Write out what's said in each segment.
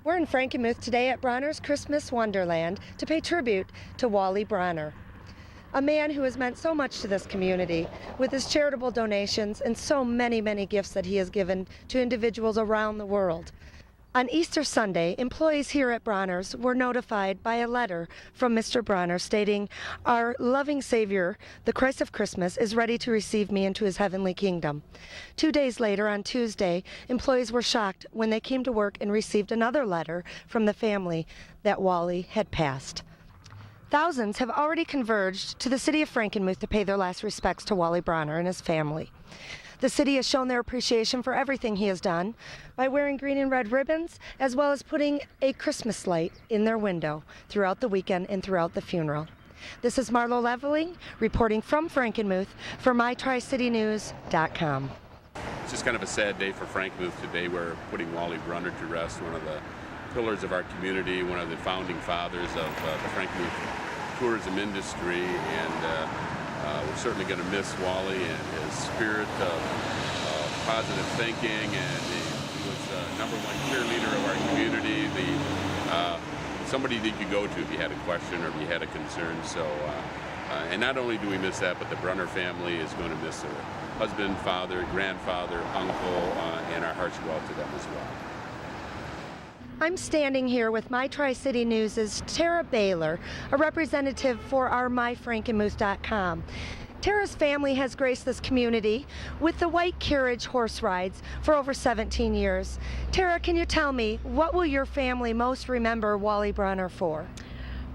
We're in Frankenmuth today at Bronner's Christmas Wonderland to pay tribute to Wally Bronner, a man who has meant so much to this community with his charitable donations and so many, many gifts that he has given to individuals around the world. On Easter Sunday, employees here at Bronner's were notified by a letter from Mr. Bronner stating, "Our loving Savior, the Christ of Christmas, is ready to receive me into his heavenly kingdom." 2 days later, on Tuesday, employees were shocked when they came to work and received another letter from the family that Wally had passed. Thousands have already converged to the city of Frankenmuth to pay their last respects to Wally Bronner and his family. The city has shown their appreciation for everything he has done by wearing green and red ribbons, as well as putting a Christmas light in their window throughout the weekend and throughout the funeral. This is Marlo Leveling reporting from Frankenmuth for MyTriCityNews.com. It's just kind of a sad day for Frankenmuth today. We're putting Wally Bronner to rest, one of the pillars of our community, one of the founding fathers of the Frankenmuth tourism industry, and we're certainly going to miss Wally and his spirit of positive thinking, and he was the #1 cheerleader of our community, somebody that you could go to if you had a question or if you had a concern. So, and not only do we miss that, but the Bronner family is going to miss their husband, father, grandfather, uncle, and our hearts go out to them as well. I'm standing here with My Tri-City News' Tara Baylor, a representative for our MyFrankenmuth.com. Tara's family has graced this community with the white carriage horse rides for over 17 years. Tara, can you tell me, what will your family most remember Wally Bronner for?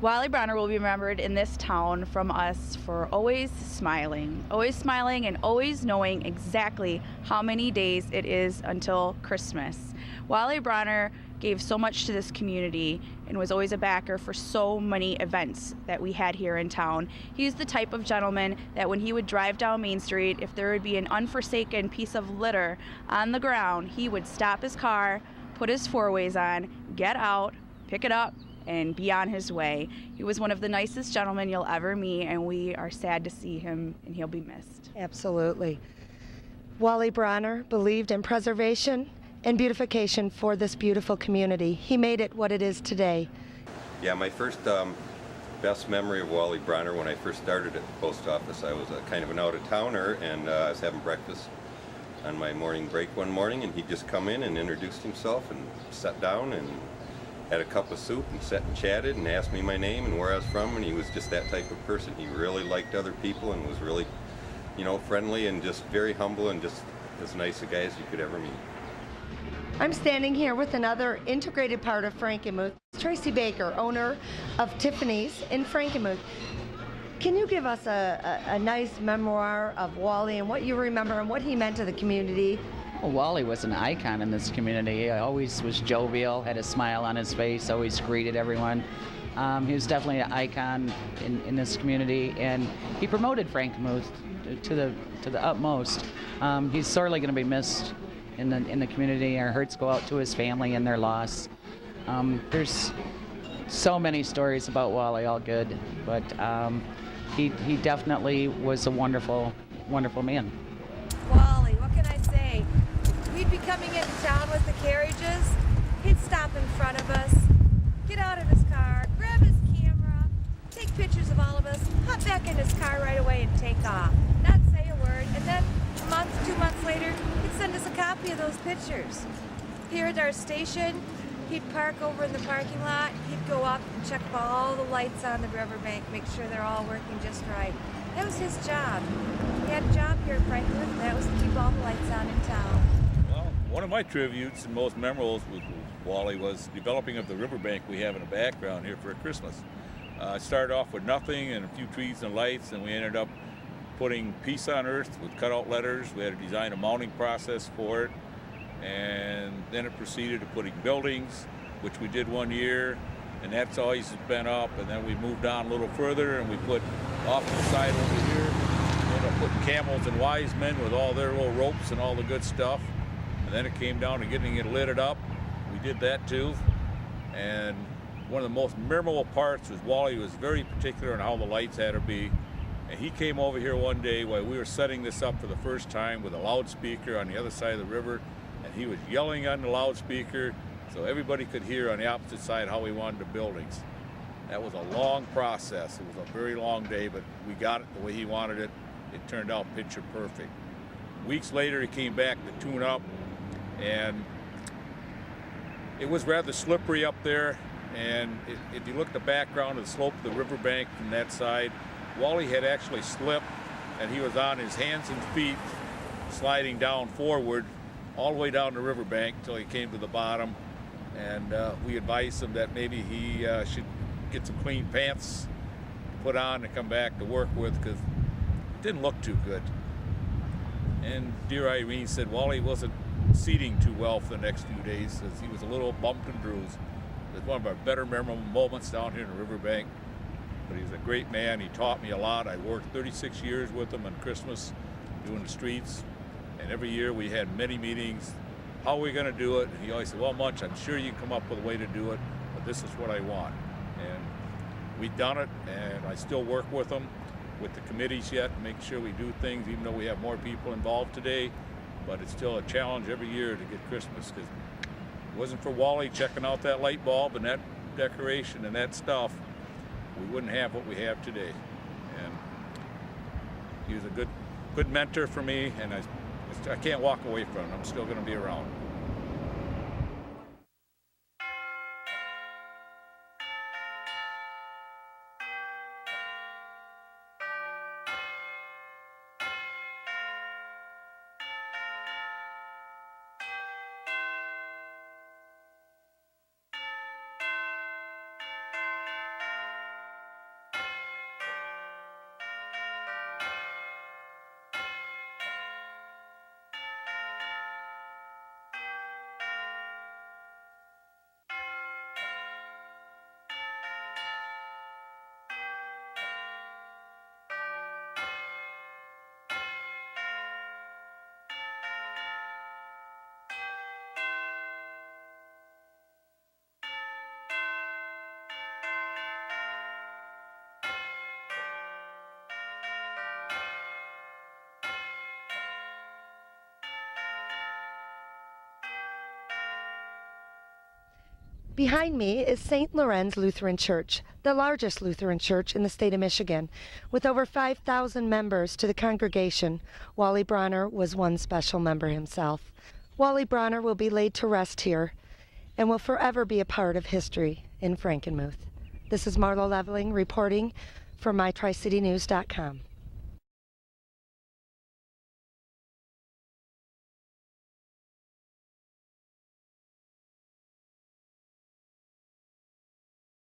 Wally Bronner will be remembered in this town from us for always smiling and always knowing exactly how many days it is until Christmas. Wally Bronner gave so much to this community and was always a backer for so many events that we had here in town. He's the type of gentleman that when he would drive down Main Street, if there would be an unforsaken piece of litter on the ground, he would stop his car, put his four-ways on, get out, pick it up, and be on his way. He was one of the nicest gentlemen you'll ever meet, and we are sad to see him, and he'll be missed. Absolutely. Wally Bronner believed in preservation and beautification for this beautiful community. He made it what it is today. Yeah, my first best memory of Wally Bronner, when I first started at the post office, I was a kind of an out-of-towner, and I was having breakfast on my morning break one morning, and he'd just come in and introduced himself and sat down and had a cup of soup and sat and chatted and asked me my name and where I was from, and he was just that type of person. He really liked other people and was really, friendly and just very humble and just as nice a guy as you could ever meet. I'm standing here with another integrated part of Frankenmuth, Tracy Baker, owner of Tiffany's in Frankenmuth. Can you give us a nice memoir of Wally and what you remember and what he meant to the community? Well, Wally was an icon in this community. He always was jovial, had a smile on his face, always greeted everyone. He was definitely an icon in this community, and he promoted Frankenmuth to the utmost. He's sorely going to be missed in the community. Our hearts go out to his family and their loss. There's so many stories about Wally, all good, but he definitely was a wonderful, wonderful man. Wally, what can I say? We'd be coming into town with the carriages. He'd stop in front of us, get out of his car, grab his camera, take pictures of all of us, hop back in his car right away and take off. Not say a word, and then a month, 2 months later, he'd send us a copy of those pictures. Here at our station, he'd park over in the parking lot, he'd go up and check all the lights on the riverbank, make sure they're all working just right. That was his job. He had a job here at Frankenmuth, and that was to keep all the lights on in town. Well, one of my tributes and most memorables with Wally was developing of the riverbank we have in the background here for Christmas. It started off with nothing and a few trees and lights, and we ended up putting peace on earth with cutout letters. We had to design a mounting process for it, and then it proceeded to putting buildings, which we did one year, and that's always been up. And then we moved on a little further, and we put off to the side over here, ended up putting camels and wise men with all their little ropes and all the good stuff. And then it came down to getting it lit up. We did that too. And one of the most memorable parts was Wally was very particular on how the lights had to be. And he came over here one day while we were setting this up for the first time with a loudspeaker on the other side of the river, and he was yelling on the loudspeaker, so everybody could hear on the opposite side how we wanted the buildings. That was a long process. It was a very long day, but we got it the way he wanted it. It turned out picture perfect. Weeks later, he came back to tune up, and it was rather slippery up there. And if you look at the background of the slope of the riverbank from that side, Wally had actually slipped, and he was on his hands and feet sliding down forward all the way down the riverbank until he came to the bottom. And we advised him that maybe he should get some clean pants to put on and come back to work with, because it didn't look too good. And dear Irene said Wally wasn't seating too well for the next few days, as he was a little bumped and bruised. It was one of our better memorable moments down here in the riverbank. But he's a great man. He taught me a lot. I worked 36 years with him on Christmas doing the streets, and every year we had many meetings. How are we going to do it? And he always said, well, Munch, I'm sure you can come up with a way to do it, but this is what I want. And we've done it, and I still work with him, with the committees yet, to make sure we do things, even though we have more people involved today. But it's still a challenge every year to get Christmas, because it wasn't for Wally checking out that light bulb and that decoration and that stuff, we wouldn't have what we have today. And he was a good mentor for me, and I can't walk away from him. I'm still going to be around. Behind me is St. Lorenz Lutheran Church, the largest Lutheran church in the state of Michigan. With over 5,000 members to the congregation, Wally Bronner was one special member himself. Wally Bronner will be laid to rest here and will forever be a part of history in Frankenmuth. This is Marla Leveling reporting for MyTriCityNews.com.